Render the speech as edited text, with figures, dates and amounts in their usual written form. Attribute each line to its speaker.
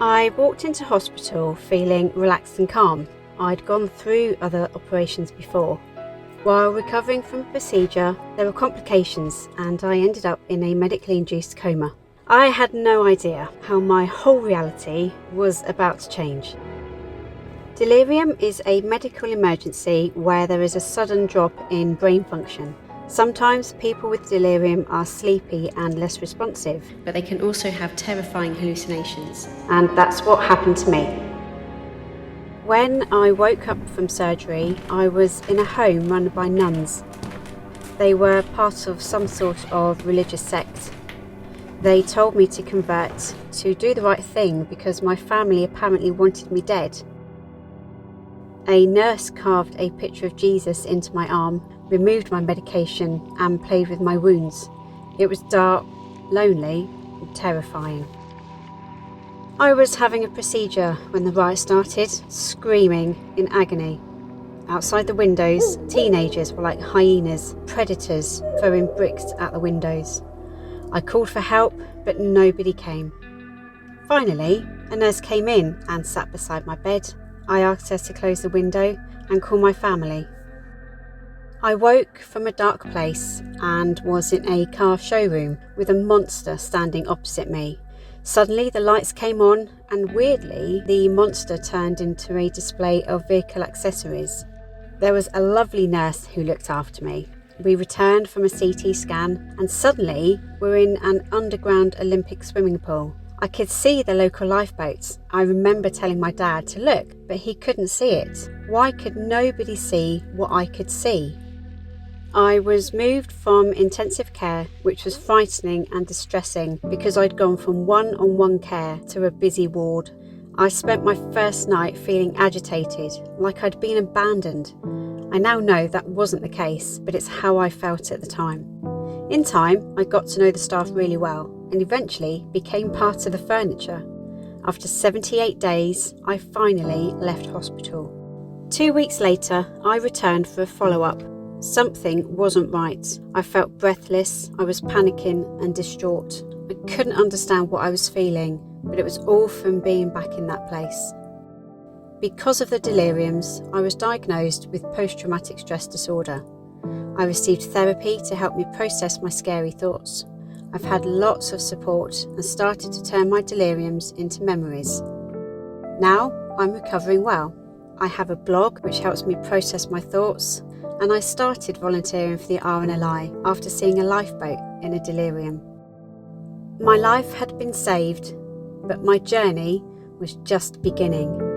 Speaker 1: I walked into hospital feeling relaxed and calm. I'd gone through other operations before. While recovering from a procedure, there were complications and I ended up in a medically induced coma. I had no idea how my whole reality was about to change. Delirium is a medical emergency where there is a sudden drop in brain function. Sometimes people with delirium are sleepy and less responsive, but they can also have terrifying hallucinations. And that's what happened to me. When I woke up from surgery, I was in a home run by nuns. They were part of some sort of religious sect. They told me to convert, to do the right thing because my family apparently wanted me dead. A nurse carved a picture of Jesus into my arm, removed my medication and played with my wounds. It was dark, lonely and terrifying. I was having a procedure when the riot started, screaming in agony. Outside the windows, teenagers were like hyenas, predators throwing bricks at the windows. I called for help, but nobody came. Finally, a nurse came in and sat beside my bed. I asked her to close the window and call my family. I woke from a dark place and was in a car showroom with a monster standing opposite me. Suddenly the lights came on and weirdly the monster turned into a display of vehicle accessories. There was a lovely nurse who looked after me. We returned from a CT scan and suddenly we're in an underground Olympic swimming pool. I could see the local lifeboats. I remember telling my dad to look, but he couldn't see it. Why could nobody see what I could see? I was moved from intensive care, which was frightening and distressing because I'd gone from one-on-one care to a busy ward. I spent my first night feeling agitated, like I'd been abandoned. I now know that wasn't the case, but it's how I felt at the time. In time, I got to know the staff really well and eventually became part of the furniture. After 78 days, I finally left hospital. 2 weeks later, I returned for a follow-up. Something wasn't right. I felt breathless, I was panicking and distraught. I couldn't understand what I was feeling, but it was all from being back in that place. Because of the deliriums, I was diagnosed with post-traumatic stress disorder. I received therapy to help me process my scary thoughts. I've had lots of support and started to turn my deliriums into memories. Now I'm recovering well. I have a blog which helps me process my thoughts, and I started volunteering for the RNLI after seeing a lifeboat in a delirium. My life had been saved, but my journey was just beginning.